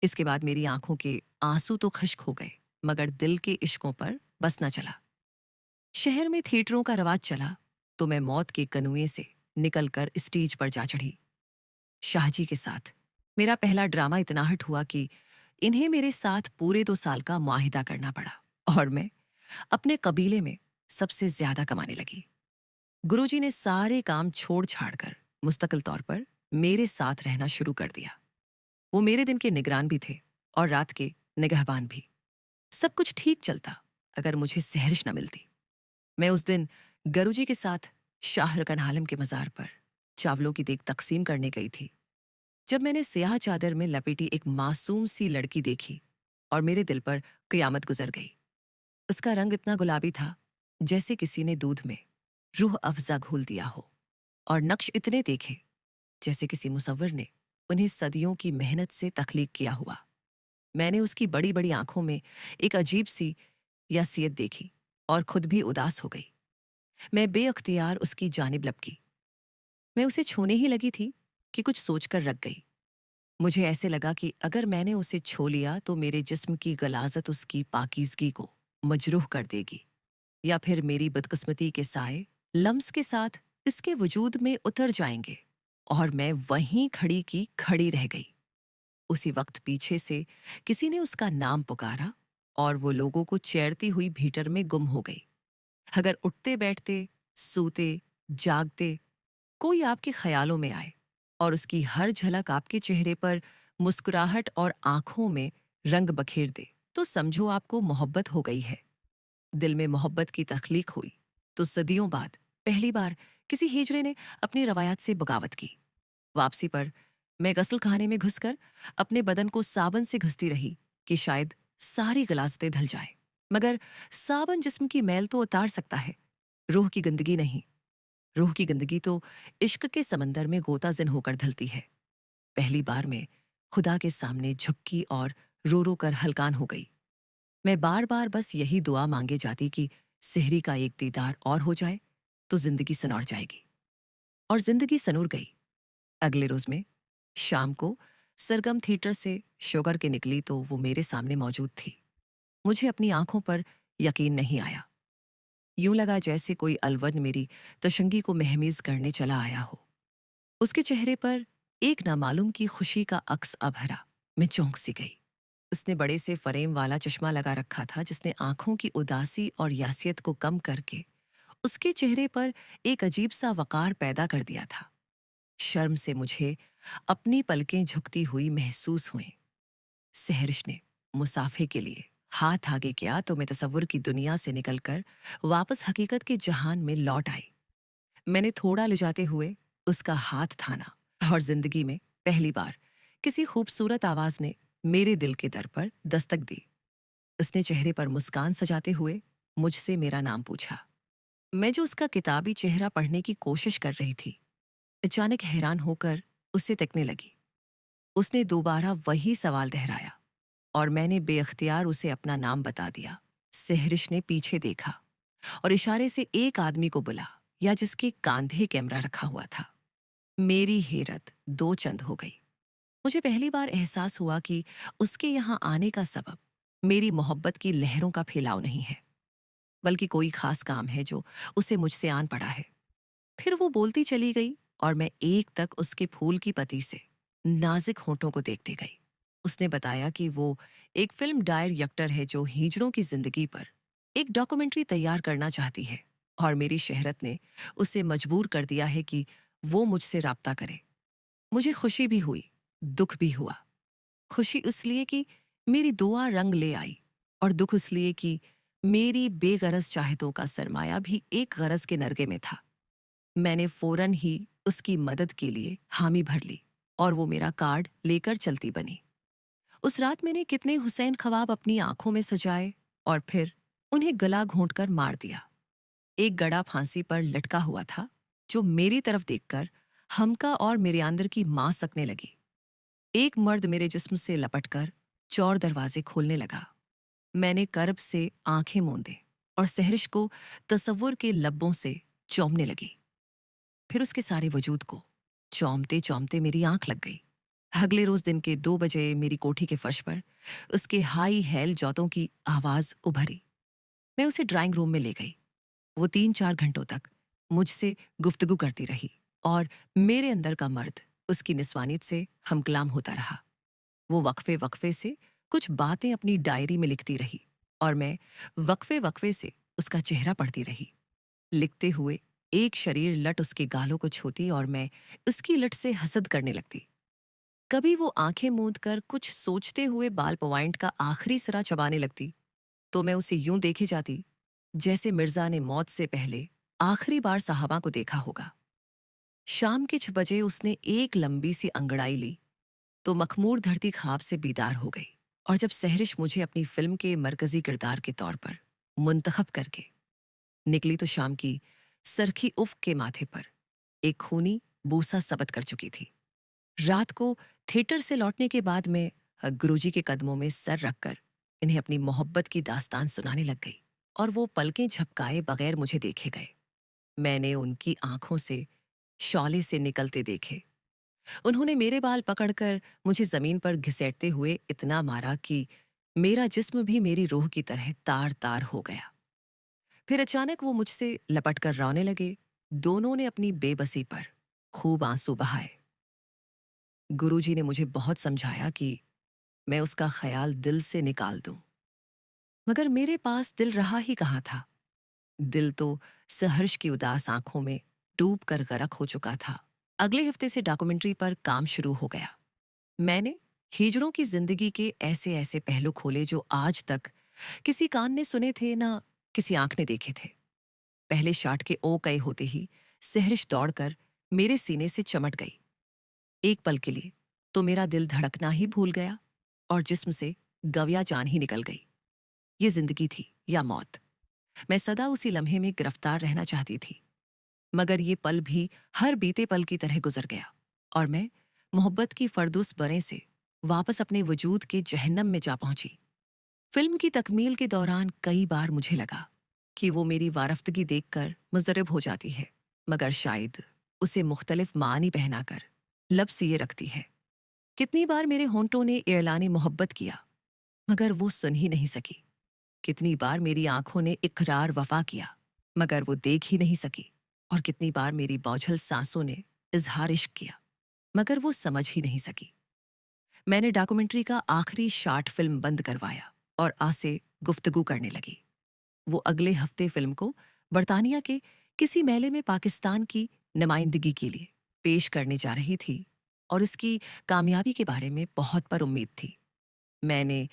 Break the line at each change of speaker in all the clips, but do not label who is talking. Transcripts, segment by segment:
इसके बाद मेरी आंखों के आंसू तो खश्क हो गए, मगर दिल के इश्कों पर बस न चला। शहर में थिएटरों का रवाज चला तो मैं मौत के कनुए से निकलकर स्टेज पर जा चढ़ी। शाहजी के साथ मेरा पहला ड्रामा इतना हिट हुआ कि इन्हें मेरे साथ पूरे 2 साल का मुआहिदा करना पड़ा और मैं अपने कबीले में सबसे ज्यादा कमाने लगी। गुरुजी ने सारे काम छोड़ छाड़ कर मुस्तकिल तौर पर मेरे साथ रहना शुरू कर दिया। वो मेरे दिन के निगरान भी थे और रात के निगहबान भी। सब कुछ ठीक चलता अगर मुझे सहरिश न मिलती। मैं उस दिन गुरुजी के साथ शाह रकन आलम के मज़ार पर चावलों की देग तकसीम करने गई थी, जब मैंने स्याह चादर में लपेटी एक मासूम सी लड़की देखी और मेरे दिल पर क़यामत गुजर गई। उसका रंग इतना गुलाबी था जैसे किसी ने दूध में रूह अफ़ज़ा घोल दिया हो, और नक्श इतने देखे जैसे किसी मुसव्विर ने उन्हें सदियों की मेहनत से तख्लीक किया हुआ। मैंने उसकी बड़ी बड़ी आंखों में एक अजीब सी यासियत देखी और खुद भी उदास हो गई। मैं बेअख्तियार उसकी जानिब लपकी। मैं उसे छूने ही लगी थी कि कुछ सोचकर रख गई। मुझे ऐसे लगा कि अगर मैंने उसे छू लिया तो मेरे जिस्म की गलाजत उसकी पाकीज़गी को मजरूह कर देगी, या फिर मेरी बदकिस्मती के साए लम्स के साथ इसके वजूद में उतर जाएंगे और मैं वहीं खड़ी की खड़ी रह गई। उसी वक्त पीछे से किसी ने उसका नाम पुकारा और वो लोगों को चैरती हुई भीतर में गुम हो गई। अगर उठते बैठते, सूते, जागते कोई आपके ख्यालों में आए और उसकी हर झलक आपके चेहरे पर मुस्कुराहट और आंखों में रंग बखेर दे, तो समझो आपको मोहब्बत हो गई है। दिल में मोहब्बत की तख्लीक हुई तो सदियों बाद पहली बार किसी हिजड़े ने अपनी रवायत से बगावत की। वापसी पर मैं गसल खाने में घुसकर अपने बदन को साबन से घिसती रही कि शायद सारी गलाजतें धल जाए, मगर साबन जिस्म की मैल तो उतार सकता है, रूह की गंदगी नहीं। रूह की गंदगी तो इश्क के समंदर में गोताजिन होकर धलती है। पहली बार मैं खुदा के सामने झुक्की और रो रो कर हलकान हो गई। मैं बार बार बस यही दुआ मांगे जाती कि सेहरी का एक दीदार और हो जाए तो जिंदगी सनौर जाएगी। और जिंदगी सनूर गई। अगले रोज में शाम को सरगम थिएटर से शुगर के निकली तो वो मेरे सामने मौजूद थी। मुझे अपनी आंखों पर यकीन नहीं आया। यूं लगा जैसे कोई अलवन मेरी तशंगी को महमीज करने चला आया हो। उसके चेहरे पर एक नामालूम की खुशी का अक्स अभरा। मैं चौंक सी गई। उसने बड़े से फरेम वाला चश्मा लगा रखा था जिसने आंखों की उदासी और यासियत को कम करके उसके चेहरे पर एक अजीब सा वकार पैदा कर दिया था। शर्म से मुझे अपनी पलकें झुकती हुई महसूस हुईं। सहरिश ने मुसाफे के लिए हाथ आगे किया तो मैं तसव्वुर की दुनिया से निकलकर वापस हकीकत के जहान में लौट आई। मैंने थोड़ा लुजाते हुए उसका हाथ थाना और जिंदगी में पहली बार किसी खूबसूरत आवाज ने मेरे दिल के दर पर दस्तक दी। उसने चेहरे पर मुस्कान सजाते हुए मुझसे मेरा नाम पूछा। मैं जो उसका किताबी चेहरा पढ़ने की कोशिश कर रही थी, अचानक हैरान होकर उसे तकने लगी। उसने दोबारा वही सवाल दोहराया और मैंने बेअख्तियार उसे अपना नाम बता दिया। सहरिश ने पीछे देखा और इशारे से एक आदमी को बुला या जिसके कांधे कैमरा रखा हुआ था। मेरी हैरत दो चंद हो गई। मुझे पहली बार एहसास हुआ कि उसके यहाँ आने का सबब मेरी मोहब्बत की लहरों का फैलाव नहीं है, बल्कि कोई खास काम है जो उसे मुझसे आन पड़ा है। फिर वो बोलती चली गई और मैं एक तक उसके फूल की पत्ती से नाजुक होंठों को देखती गई। उसने बताया कि वो एक फिल्म डायरेक्टर है जो हिजड़ों की जिंदगी पर एक डॉक्यूमेंट्री तैयार करना चाहती है, और मेरी शहरत ने उसे मजबूर कर दिया है कि वो मुझसे राब्ता करे। मुझे खुशी भी हुई, दुख भी हुआ। खुशी इसलिए कि मेरी दुआ रंग ले आई, और दुख इसलिए कि मेरी बेगरज चाहतों का सरमाया भी एक गरज के नरगे में था। मैंने फौरन ही उसकी मदद के लिए हामी भर ली और वो मेरा कार्ड लेकर चलती बनी। उस रात मैंने कितने हुसैन ख्वाब अपनी आंखों में सजाए और फिर उन्हें गला घोंटकर मार दिया। एक गड़ा फांसी पर लटका हुआ था जो मेरी तरफ देखकर हमका और मेरे अंदर की मां सकने लगी। एक मर्द मेरे जिस्म से लपटकर चौर दरवाजे खोलने लगा। मैंने कर्ब से आंखें मूंदे और सहरिश को तसव्वुर के लब्बों से चौमने लगी। फिर उसके सारे वजूद को चौमते चौमते मेरी आंख लग गई। अगले रोज दिन के 2 बजे मेरी कोठी के फर्श पर उसके हाई हेल जौतों की आवाज उभरी। मैं उसे ड्राइंग रूम में ले गई। वो 3-4 घंटों तक मुझसे गुफ्तगू करती रही और मेरे अंदर का मर्द उसकी निस्वानियत से हमकलाम होता रहा। वो वक्फे वक्फे से कुछ बातें अपनी डायरी में लिखती रही और मैं वक्फे वक्फे से उसका चेहरा पढ़ती रही। लिखते हुए एक शरीर लट उसके गालों को छूती और मैं उसकी लट से हसद करने लगती। कभी वो आंखें मूंद कर कुछ सोचते हुए बाल पॉइंट का आखिरी सिरा चबाने लगती तो मैं उसे यूं देखे जाती जैसे मिर्जा ने मौत से पहले आखिरी बार साहबा को देखा होगा। शाम के 6 बजे उसने एक लंबी सी अंगड़ाई ली तो मखमूर धरती ख्वाब से बीदार हो गई। और जब सहरिश मुझे अपनी फिल्म के मरकजी किरदार के तौर पर मुंतखब करके निकली तो शाम की सरखी उफ़ के माथे पर एक खूनी बूसा सबत कर चुकी थी। रात को थिएटर से लौटने के बाद मैं गुरुजी के कदमों में सर रखकर इन्हें अपनी मोहब्बत की दास्तान सुनाने लग गई और वो पलकें झपकाए बगैर मुझे देखे गए। मैंने उनकी आंखों से शौले से निकलते देखे। उन्होंने मेरे बाल पकड़कर मुझे जमीन पर घिसेटते हुए इतना मारा कि मेरा जिस्म भी मेरी रूह की तरह तार तार हो गया। फिर अचानक वो मुझसे लपट कर रोने लगे। दोनों ने अपनी बेबसी पर खूब आंसू बहाए। गुरुजी ने मुझे बहुत समझाया कि मैं उसका ख्याल दिल से निकाल दूं, मगर मेरे पास दिल रहा ही कहाँ था। दिल तो सहर्ष की उदास आंखों में डूब कर गरक हो चुका था। अगले हफ्ते से डॉक्यूमेंट्री पर काम शुरू हो गया। मैंने हिजड़ों की जिंदगी के ऐसे ऐसे पहलू खोले जो आज तक किसी कान ने सुने थे ना किसी आंख ने देखे थे। पहले शाट के ओ कई होते ही सहरिश दौड़कर मेरे सीने से चमट गई। एक पल के लिए तो मेरा दिल धड़कना ही भूल गया और जिस्म से गविया जान ही निकल गई। ये जिंदगी थी या मौत। मैं सदा उसी लम्हे में गिरफ्तार रहना चाहती थी, मगर ये पल भी हर बीते पल की तरह गुजर गया और मैं मोहब्बत की फरदुस बरें से वापस अपने वजूद के जहन्नम में जा पहुंची। फिल्म की तकमील के दौरान कई बार मुझे लगा कि वो मेरी वारफ्तगी देखकर मुज़रिब हो जाती है, मगर शायद उसे मुख्तलिफ मानी पहनाकर लब सिए रखती है। कितनी बार मेरे होंठों ने एलानी मोहब्बत किया, मगर वो सुन ही नहीं सकी। कितनी बार मेरी आंखों ने इकरार वफा किया, मगर वो देख ही नहीं सकी। और कितनी बार मेरी बौझल सांसों ने इजहार इश्क किया, मगर वो समझ ही नहीं सकी। मैंने डॉक्यूमेंट्री का आखिरी शार्ट फिल्म बंद करवाया और आ से गुफ्तगू करने लगी। वो अगले हफ्ते फिल्म को बरतानिया के किसी मेले में पाकिस्तान की नुमाइंदगी के लिए पेश करने जा रही थी और इसकी कामयाबी के बारे में बहुत पर उम्मीद थी। मैंने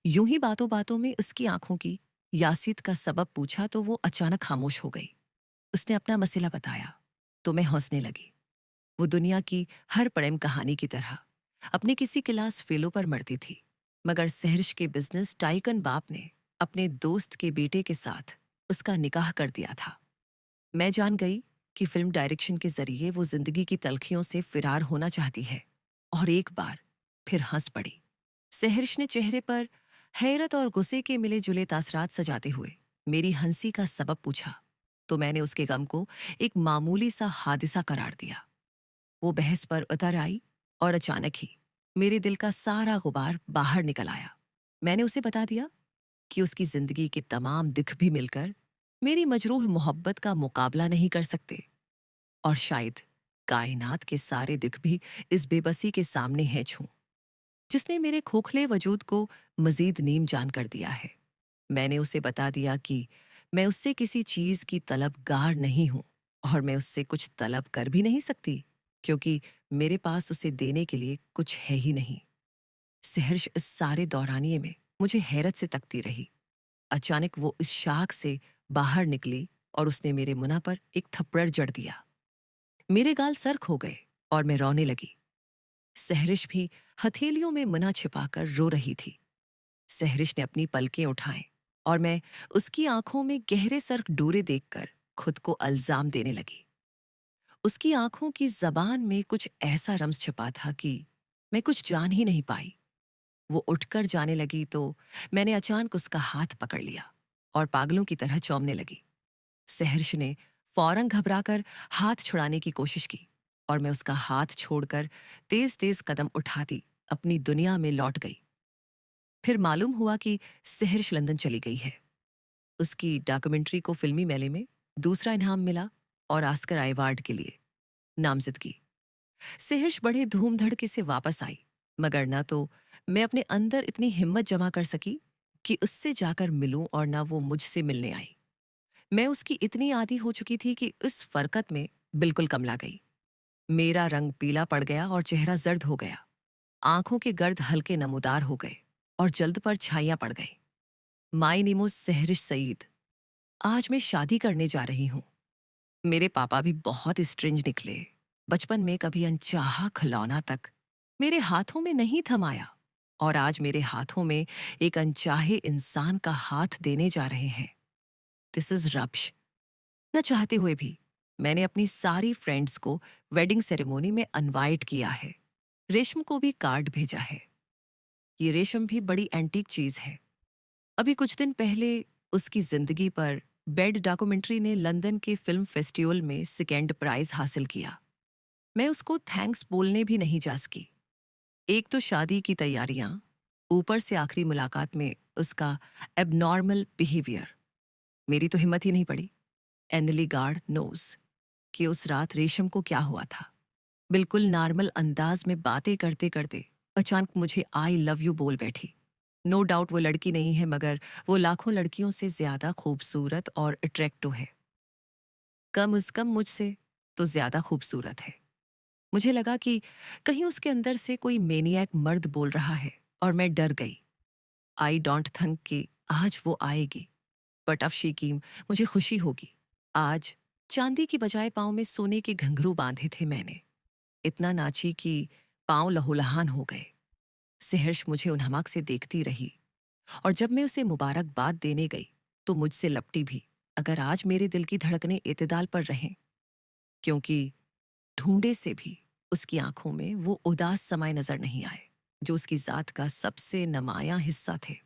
यूं ही बातों बातों में उसकी आंखों की यासियत का सबब पूछा तो वो अचानक खामोश हो गई। उसने अपना मसला बताया तो मैं हंसने लगी। वो दुनिया की हर प्रेम कहानी की तरह अपने किसी क्लास फेलो पर मरती थी, मगर सहर्ष के बिजनेस टाइकन बाप ने अपने दोस्त के बेटे के साथ उसका निकाह कर दिया था। मैं जान गई कि फिल्म डायरेक्शन के जरिए वो जिंदगी की तलखियों से फिरार होना चाहती है और एक बार फिर हंस पड़ी। सहर्ष ने चेहरे पर हैरत और गुस्से के मिले जुले तासरात सजाते हुए मेरी हंसी का सबब पूछा तो मैंने उसके गम को एक मामूली सा हादिसा करार दिया। वो बहस पर उतर आई और अचानक ही मेरे दिल का सारा गुबार बाहर निकल आया। मैंने उसे बता दिया कि उसकी जिंदगी के तमाम दुख भी मिलकर मेरी मजरूह मोहब्बत का मुकाबला नहीं कर सकते और शायद कायनात के सारे दुख भी इस बेबसी के सामने हैं छूं जिसने मेरे खोखले वजूद को मजीद नीम जान कर दिया है। मैंने उसे बता दिया कि मैं उससे किसी चीज की तलबगार नहीं हूं और मैं उससे कुछ तलब कर भी नहीं सकती क्योंकि मेरे पास उसे देने के लिए कुछ है ही नहीं। सहर्ष इस सारे दौरानिए में मुझे हैरत से तकती रही। अचानक वो इस शाख से बाहर निकली और उसने मेरे मुंह पर एक थप्पड़ जड़ दिया। मेरे गाल सर्क हो गए और मैं रोने लगी। सहरिश भी हथेलियों में मुना छिपाकर रो रही थी। सहरिश ने अपनी पलकें उठाएं और मैं उसकी आंखों में गहरे सर्क डोरे देखकर खुद को अल्जाम देने लगी। उसकी आंखों की जबान में कुछ ऐसा रम्ज छिपा था कि मैं कुछ जान ही नहीं पाई। वो उठकर जाने लगी तो मैंने अचानक उसका हाथ पकड़ लिया और पागलों की तरह चौंकने लगी। सहर्ष ने फौरन घबराकर हाथ छुड़ाने की कोशिश की, और मैं उसका हाथ छोड़कर तेज तेज कदम उठाती अपनी दुनिया में लौट गई। फिर मालूम हुआ कि सहर्ष लंदन चली गई है। उसकी डॉक्यूमेंट्री को फिल्मी मेले में दूसरा इनाम मिला और ऑस्कर अवार्ड के लिए नामजदगी। सहर्ष बड़े धूम धड़के से वापस आई, मगर न तो मैं अपने अंदर इतनी हिम्मत जमा कर सकी कि उससे जाकर मिलूं और न वो मुझसे मिलने आई। मैं उसकी इतनी आदी हो चुकी थी कि इस फरकत में बिल्कुल कमला गई। मेरा रंग पीला पड़ गया और चेहरा जर्द हो गया। आंखों के गर्द हल्के नमूदार हो गए और जल्द पर छाइयां पड़ गई। माई निमो सहरिश सईद, आज मैं शादी करने जा रही हूं। मेरे पापा भी बहुत स्ट्रेंज निकले। बचपन में कभी अनचाहा खिलौना तक मेरे हाथों में नहीं थमाया और आज मेरे हाथों में एक अनचाहे इंसान का हाथ देने जा रहे हैं। This is rubbish. न चाहते हुए भी मैंने अपनी सारी फ्रेंड्स को वेडिंग सेरेमोनी में इनवाइट किया है। रेशम को भी कार्ड भेजा है। ये रेशम भी बड़ी एंटीक चीज है। अभी कुछ दिन पहले उसकी जिंदगी पर बेड डॉक्यूमेंट्री ने लंदन के फिल्म फेस्टिवल में सेकेंड प्राइज हासिल किया। मैं उसको थैंक्स बोलने भी नहीं जा सकी। एक तो शादी की तैयारियां, ऊपर से आखिरी मुलाकात में उसका एबनॉर्मल बिहेवियर। मेरी तो हिम्मत ही नहीं पड़ी। एनली गार्ड नोज कि उस रात रेशम को क्या हुआ था। बिल्कुल नॉर्मल अंदाज में बातें करते करते अचानक मुझे आई लव यू बोल बैठी। नो डाउट वो लड़की नहीं है, मगर वो लाखों लड़कियों से ज्यादा खूबसूरत और अट्रैक्टिव है। कम अज कम मुझसे तो ज्यादा खूबसूरत है। मुझे लगा कि कहीं उसके अंदर से कोई मेनियक मर्द बोल रहा है और मैं डर गई। आई डोंट थिंक कि आज वो आएगी, बट अब शीकीम मुझे खुशी होगी। आज चांदी की बजाय पाँव में सोने के घुंघरू बांधे थे मैंने। इतना नाची कि पाँव लहूलुहान हो गए। सहर्ष मुझे उन्हमाक से देखती रही और जब मैं उसे मुबारकबाद देने गई तो मुझसे लपटी भी, अगर आज मेरे दिल की धड़कनें इत्तेदाल पर रहें, क्योंकि ढूंढे से भी उसकी आंखों में वो उदास समय नजर नहीं आए जो उसकी जात का सबसे नमाया हिस्सा थे।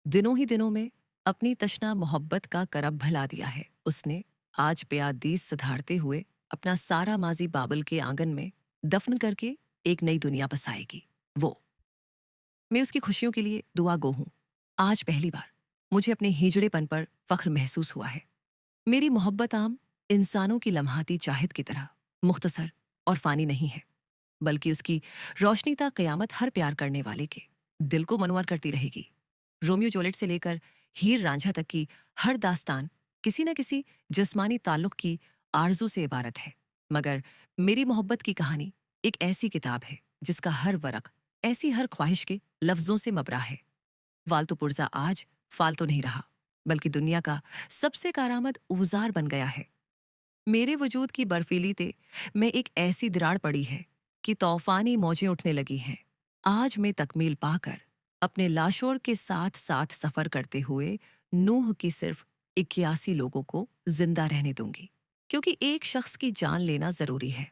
दिनों ही दिनों में अपनी तशना मोहब्बत का करब भला दिया है उसने। आज प्यादीस सुधारते हुए अपना सारा माजी बाबल के आंगन में दफन करके एक नई दुनिया बसाएगी वो। मैं उसकी खुशियों के लिए दुआ गो हूं। आज पहली बार मुझे अपने हिजड़ेपन पर फख्र महसूस हुआ है। मेरी मोहब्बत आम इंसानों की लम्हाती चाहत की तरह मुख्तसर और फानी नहीं है, बल्कि उसकी रोशनी ता कयामत हर प्यार करने वाले के दिल को मनवर करती रहेगी। रोमियो जूलियट से लेकर हीर रांझा तक की हर दास्तान किसी न किसी जिस्मानी ताल्लुक की आरजू से इबारत है, मगर मेरी मोहब्बत की कहानी एक ऐसी किताब है जिसका हर वरक ऐसी हर ख्वाहिश के लफ्जों से मबरा है। फालतू पुर्जा आज फालतू नहीं रहा, बल्कि दुनिया का सबसे कारामद औजार बन गया है। मेरे वजूद की बर्फीली ते में एक ऐसी दरार पड़ी है कि तूफानी मौजें उठने लगी हैं। आज मैं तकमील पाकर अपने लाशोर के साथ साथ सफर करते हुए नूह की सिर्फ 81 लोगों को जिंदा रहने दूंगी, क्योंकि एक शख्स की जान लेना जरूरी है।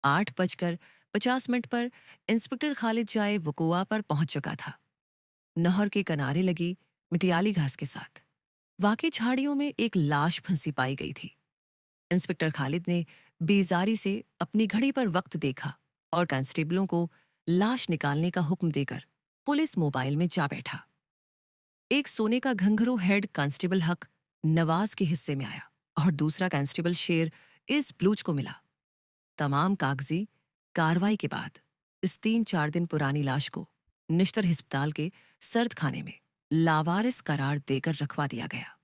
8:50 पर इंस्पेक्टर खालिद जाए वकुआ पर पहुंच चुका था, नहर के किनारे लगी मिटियाली घास के साथ। वाकई झाड़ियों में एक लाश फंसी पाई गई थी। इंस्पेक्टर खालिद ने बेजारी से अपनी घड़ी पर वक्त देखा और कांस्टेबलों को लाश निकालने का हुक्म देकर पुलिस मोबाइल में जा बैठा। एक सोने का घंघरू हेड कांस्टेबल हक नवाज के हिस्से में आया और दूसरा कांस्टेबल शेर इस ब्लूच को मिला। तमाम कागजी कार्रवाई के बाद इस 3-4 दिन पुरानी लाश को निश्तर हिस्पताल के सर्द खाने में लावारिस करार देकर रखवा दिया गया।